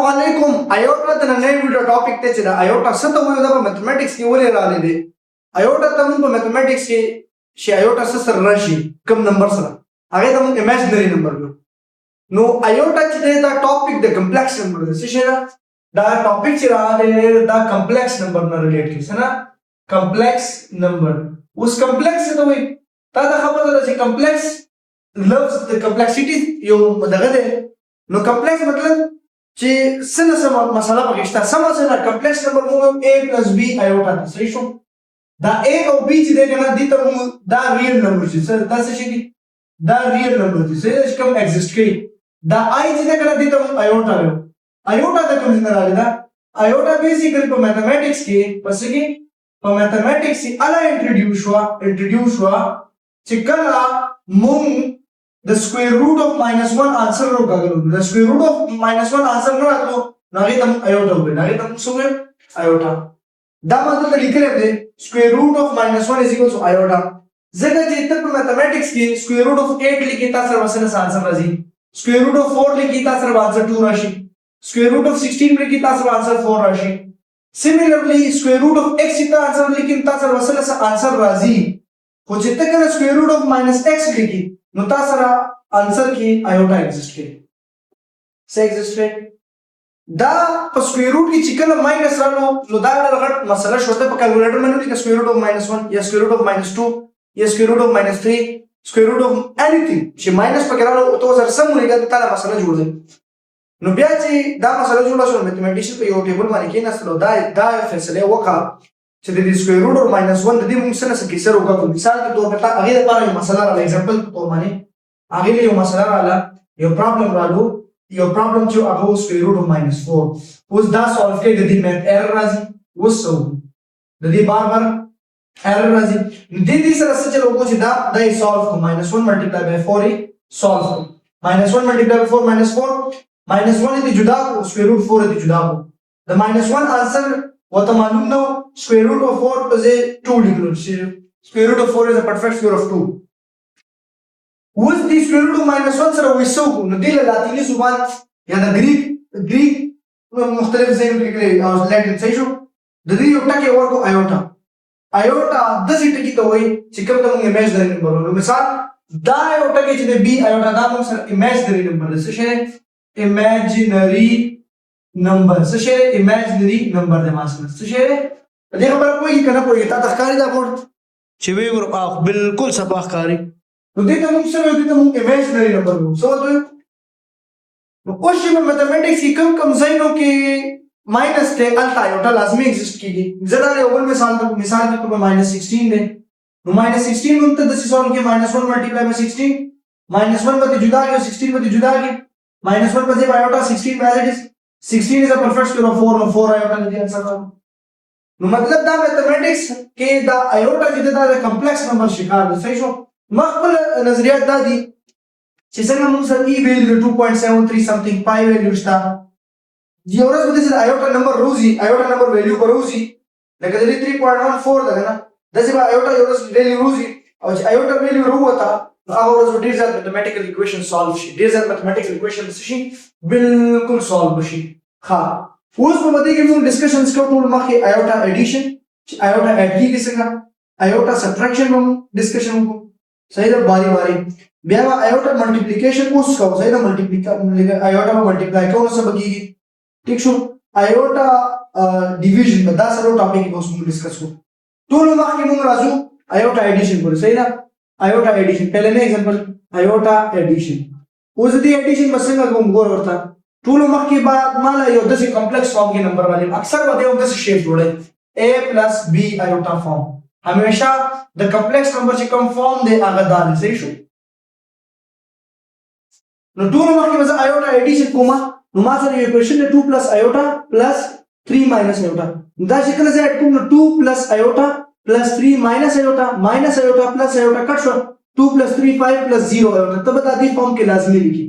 अस्सलामुअलैकुम अयोटा तना नए वीडियो टॉपिक ते चिरा अयोटा सत वो दा मैथमेटिक्स की ओले राले दे अयोटा तम को मैथमेटिक्स के शे अयोटा सर रशी कम नंबर सर आगे तम इमेजिनरी नंबर नो अयोटा चिदे दा टॉपिक द कॉम्प्लेक्स नंबर दे शेरा दा टॉपिक चिरा दे दा कॉम्प्लेक्स नंबर ना रिलेट की सना कॉम्प्लेक्स नंबर उस कॉम्प्लेक्स से तो वही ता दा खबर दा कॉम्प्लेक्स लव्स द कॉम्प्लेक्सिटी यो दगा दे नो कॉम्प्लेक्स मतलब چې سنه سم مسله پکې شته سم سره کمپلیکس نمبر موږ a + b ایوټا ده صحیح شو دا a او b چې ده کنه دي ته موږ دا ریل نمبر شي سره دا څه شي دا ریل نمبر دي چې کوم ایگزیسټ کوي دا i چې ده کنه دي ته موږ ایوټا وایو ایوټا د کوم څنګه راغلی دا ایوټا بیسیکلی په میتھمیټکس کې پس کې په میتھمیټکس کې الا انټروډیوس شو چې کله موږ the square root of -1 आंसर रो कागलो the square root of -1 आंसर न रातो नागे तम आयोटा हो नागे तम सुगे आयोटा दा मतलब लिख रहे थे square root of -1 is equal to iota जगह जे तक मैथमेटिक्स की square root of 8 लिखी ता सर वसन आंसर राजी square root of 4 लिखी ता सर आंसर 2 राशि square root of 16 लिखी ता सर आंसर 4 राशि similarly square root of x ता आंसर लिखी ता सर वसन आंसर राजी हो जितने का square root of -x लिखी नो तासरा आंसर की आयोटा एग्जिस्ट के से एग्जिस्ट है दा पर स्क्वायर रूट की चिकन माइनस रानो लो दा रगट मसला छोटे पर कैलकुलेटर में नहीं स्क्वायर रूट ऑफ -1 या स्क्वायर रूट ऑफ -2 या square root of -3 square root of anything जे माइनस पर करालो तो सर सम लेगा ताला मसला जोड़ दे नो बिया जी दा मसला जोड़ा सो मैथमेटिशियन पे यो टेबल माने के नसलो दा फैसले वका چې د स्क्वायर रूट और -1 د دې موږ سره څه کیسه روکا په مثال کې توګه تا هغه لپاره یو مسله را एग्जांपल په توګه باندې هغه یو مسله رااله یو پرابلم رالو یو پرابلم چې هغه square root of -4 اوس دا سولف کې د دې میث ایرر راځي وسو د دې بار ایرر راځي د دې سره څه چلو کو چې دا د سولف کو -1 ملټیپلای بای 4 ای سولف -1 ملټیپلای بای 4 -1 دې جدا کو square root 4 دې جدا کو د -1 आंसर وته معلوم نو square root of 4 plus 2 लिखलो square root of 4 is a perfect square of 2 with the square root of -1 سره وسو نو دله لاتینی زبان یا د گریک مختلف ځایونو کې لیکلي او لاتین صحیح شو د دې یو ټکی ورکو ایوټا د دې ټکی ته وایي چې کوم د ایمیجنری نمبر نو مثال دا یو ټکی چې د بی ایوټا دا موږ سره ایمیجنری نمبر ده څه شي ایمیجنری नंबर څه شی ایمیجنری نمبر د ماسنه څه شی دې خبره کوي کنه کوي تا تخکاری دا پور چې وی ور اخ بالکل صفاح کاری نو دې ته موږ سره دې ته موږ ایمیجنری نمبر وو سو ته نو او شی په میتھمیټکس کې کم ځایونو کې ماینس ته الټا یو لازمي ایگزیسټ کیږي زړه له اول مثال کې په -16 دی نو -16 نو ته د سولو کې -1 ملټیپلای بای 16 -1 به جدا کې 16 به جدا کې -1 په ځای ایوټا 16 by it is 16 is a perfect square of 4 no 4 iota the answer no मतलब da mathematics के da iota जितना da complex number शिकार है सही शो मखबल नजरियात दा दी چې څنګه موږ سره e value 2.73 something pi value شتا دی اورس بده چې iota number value پر روزي لکه د 3.14 دا نه د چې iota اورس value روزي او چې iota value وروته هغه اورس ډیر ځله mathematical equation solve شي ډیر ځله mathematical equation شي بالکل solve شي ها اوس په دې کې موږ ډسکشنز کوو ټول مخکې iota addition چې iota add کیږي څنګه iota subtraction موږ ډسکشن وکړو صحیح ده باری بیا iota multiplication اوس کوو صحیح ده iota multiply کوو څه بکیږي ٹھیک شو iota division دا سره ټاپک کې اوس موږ ډسکس کوو ټول مخکې موږ راځو iota addition پر صحیح ده iota addition पहले ने example iota addition اوس دې addition مسنګ کوم ګور ورته ټول مخ کې بعد مال یو د کمپلیکس فارم کې نمبر والے اکثر وته یو د شیپ جوړه a + b iota فارم همیشه د کمپلیکس نمبر چې کوم فارم دی هغه دال صحیح شو نو ټول مخ کې وځه iota addition کومه نو ما سره یو کوېشن 2 + iota + 3 - iota دا چې کله زه کوم 2 + iota + 3 - iota + iota کټ شو 2 + 3 5 + 0 iota تب دا دې فارم کې لازمي لیکي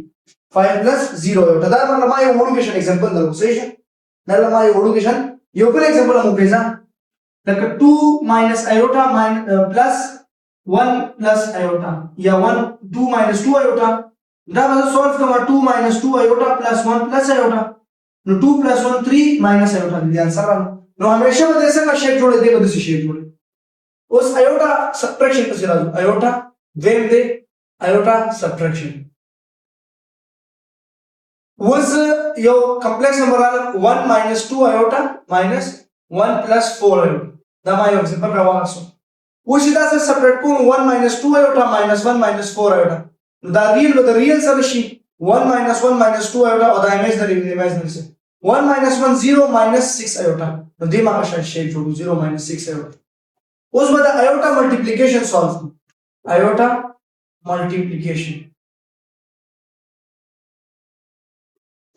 5 + 0 iota دا مطلب ما یو وړوکیشن एग्जांपल درکو صحیح شه دا ما یو وړوکیشن یو بل एग्जांपल مو پیژا لکه 2 - iota + 1 + iota یا 2 - 2 iota دا به سولف کوم 2 - 2 iota + 1 + iota نو 2 + 1 3 - iota دې انسر نو همیشه به دې څنګه شیپ جوړې دی به دې شیپ جوړې اوس iota سبټریکشن څه راځي iota ویم دی iota سبټریکشن was your complex number 1 - 2 iota minus 1 + 4 iota دا ما یو اگزامپل راوړم وش دا څه سپریټ کوم 1 - 2 iota minus 1 - 4 iota نو دا ریل به د ریل سره شي 1 - 1 - 2 iota او دا imaginary سره 1 - 1 0 - 6 iota نو دې ما شان شی جوړو 0 - 6 iota اوس به د iota ملټیپلیکیشن سولف iota ملټیپلیکیشن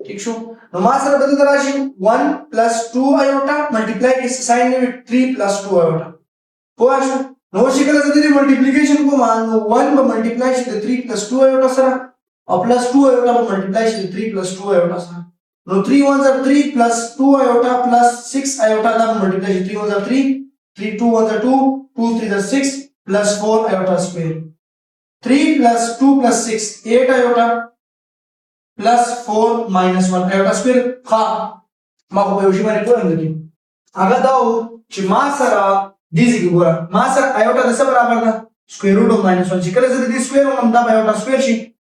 ٹھیک شو نو ما سره بدل راشي 1 + 2 iota ملټیپلای کې ساين نه 3 + 2 iota پوه شو نو چې کله د دې ملټیپلیکیشن کوم نو 1 به ملټیپلای شي د 3 + 2 iota سره او +2 iota به ملټیپلای شي د 3 + 2 iota سره نو 3 1s are 3 + 2 iota + 6 iota دا ملټیپلای شي 3 1s are 3 3 2 1s are 2 2 3s are 6 + 4 iota square 3 + 2 + 6 8 iota + 4 - 1 iota square ها ما خو به یو شی باندې کوم دي هغه دا چې ما سره دیږي ګوره ما سره iota د څه برابر ده سکوير روټ - -1 چې کله زه دې سکوير ومم دا iota سکوير شي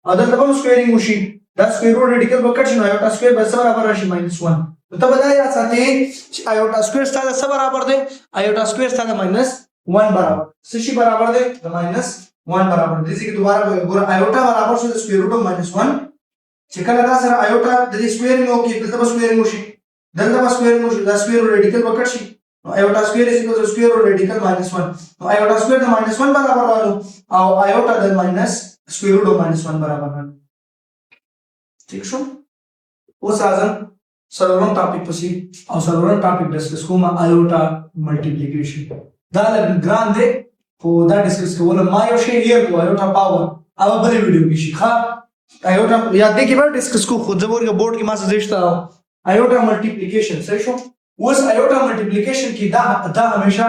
او دلته کوم سکويرینګ وشي دا سکوير روټ ریډیکل وکړ شي نو iota سکوير به څه برابر راشي -1 نو ته به دا یاد ساتې چې iota سکوير ستاسو څه برابر دی iota سکوير ستاسو -1 برابر څه شي برابر دی د -1 برابر دی چې دوباره ګوره iota برابر شو د سکوير روټ - -1 چې کله دا سره iota د دې سکويرینګ وکړي دلته به سکويرینګ وشي دلته به سکويرینګ وشي دا سکوير روټ ریډیکل وکړ شي نو iota square is equal to square root radical -1 نو iota square د -1 برابر راځو او iota د square root of -1 برابر راځو ٹھیک شو اوس راځم سلورم ټاپک پسې او سلورم ټاپک ډسکس کوم iota ملټیپلیکیشن دا لږ ګران دی خو دا ډسکس کول ما یو شی هیر کو iota پاور او بل ویډیو کې شي ښه iota یاد دې کې به ډسکس کو خو زموږ بورډ کې ما سجیسټ iota ملټیپلیکیشن صحیح شو اوس iota ملټیپلیکیشن کې دا همیشه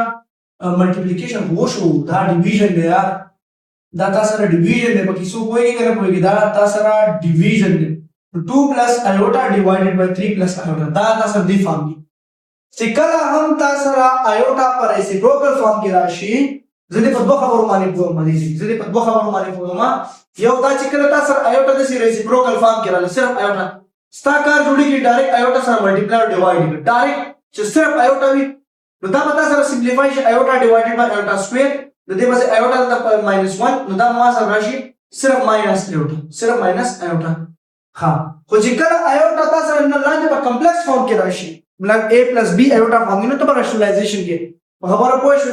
ملټیپلیکیشن وشو دا ډیویژن دی دا تاسو سره ډیویژن دی پکې څو کوی کنه کوی دا تاسو سره ډیویژن دی 2 + iota divided by 3 + iota دا تاسو دی فارم دی چې کله هم تاسو سره iota پر ریسیپروکل فارم کې راشي ځکه په دوه خبرو باندې کومه یو دا چې کله تاسو سره iota د ریسیپروکل فارم کې راځي صرف iota ستا کار جوړی کی ډایرکټ iota سره ملټیپلای او ډیوایډ ډایرکټ چې صرف iota وي نو دا به تاسو سره سمپلیفای شي iota divided by iota square د دې مزه iota د -1 نو دا ما سره راشي صرف -iota ها خو چې کله iota تاسو سره لاندې په کمپلیکس فارم کې راشي مطلب a + b iota فارم نو ته په راشنلایزیشن کې خبره پوه شو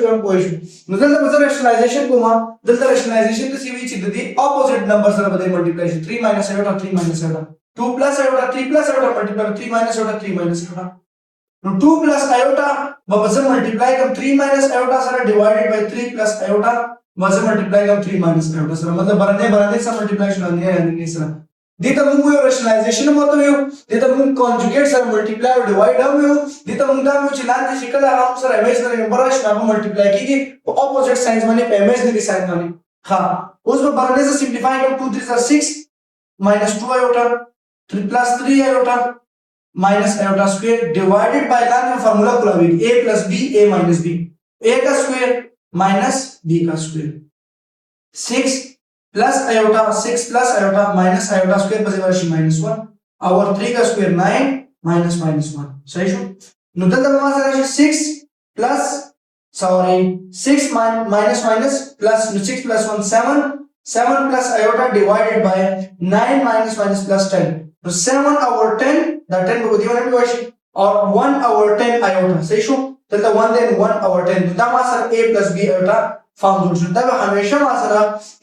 نو دلته به راشنلایزیشن کومه دلته راشنلایزیشن د سی وی چې د دې اپوزیټ نمبر سره به ملټیپلای شي 3 - iota 3 - iota 2 + iota 3 + iota multiply 3 - iota 3 - iota نو 2 + iota به ملټیپلای کوم 3 - iota سره ډیوایډډ بای 3 + iota به ملټیپلای کوم 3 - iota سره مطلب باندې سره ملټیپلیکیشن نه سره دته موږ یو راشنلایزیشن ماته یو دته موږ کانجوګیټ سره ملټیپلای او ډیوایډ هم یو دته موږ دا چې لاندې شکل هم سره امیجنری نمبر راشي هغه ملټیپلای کیږي په اپوزیټ ساينز باندې په امیجنری ساينز باندې ها اوس به باندې سمپلیفای کوم 2 3 6 -2 iota 3 + 3 iota - iota square divided by line formula खोलावी a + b a - b a का square minus b का स्क्वायर 6 + iota 6 + iota - iota square बचेगा -1 और 3 का स्क्वायर 9 -1 सही show no दलता हमारे पास 6 + 6 minus plus 6 + 1 7 7 + iota divided by 9 - plus 10 तो 7/10 the 10 को दिया ना भी और 1/10 iota सही शो तो 1 then 1/10 दा मासर a + b iota फॉर्म जोड़ दा हमेशा मासर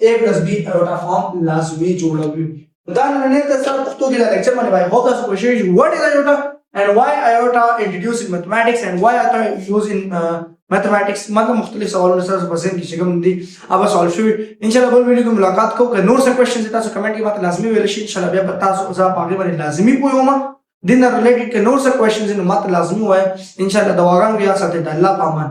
a + b iota फॉर्म लाजमी जोड़ोगे दा ने तसर तो गिला लेक्चर में भाई hope that question is what is iota and why iota introduced in mathematics and why iota used in mathematics मतलब मुख्तलिफ सवालों सर पसंद की शिकम दी अब सॉल्व शुरू इंशाल्लाह बल वीडियो की मुलाकात को नोर से क्वेश्चन देता सो कमेंट की बात लाजमी वेलशी इंशाल्लाह बे बता सो जा आगे बने लाजमी पोयोमा दिन रिलेटेड के नोर से क्वेश्चंस इन मत लाजमी हुआ है इंशाल्लाह दवागान के साथ अल्लाह पामान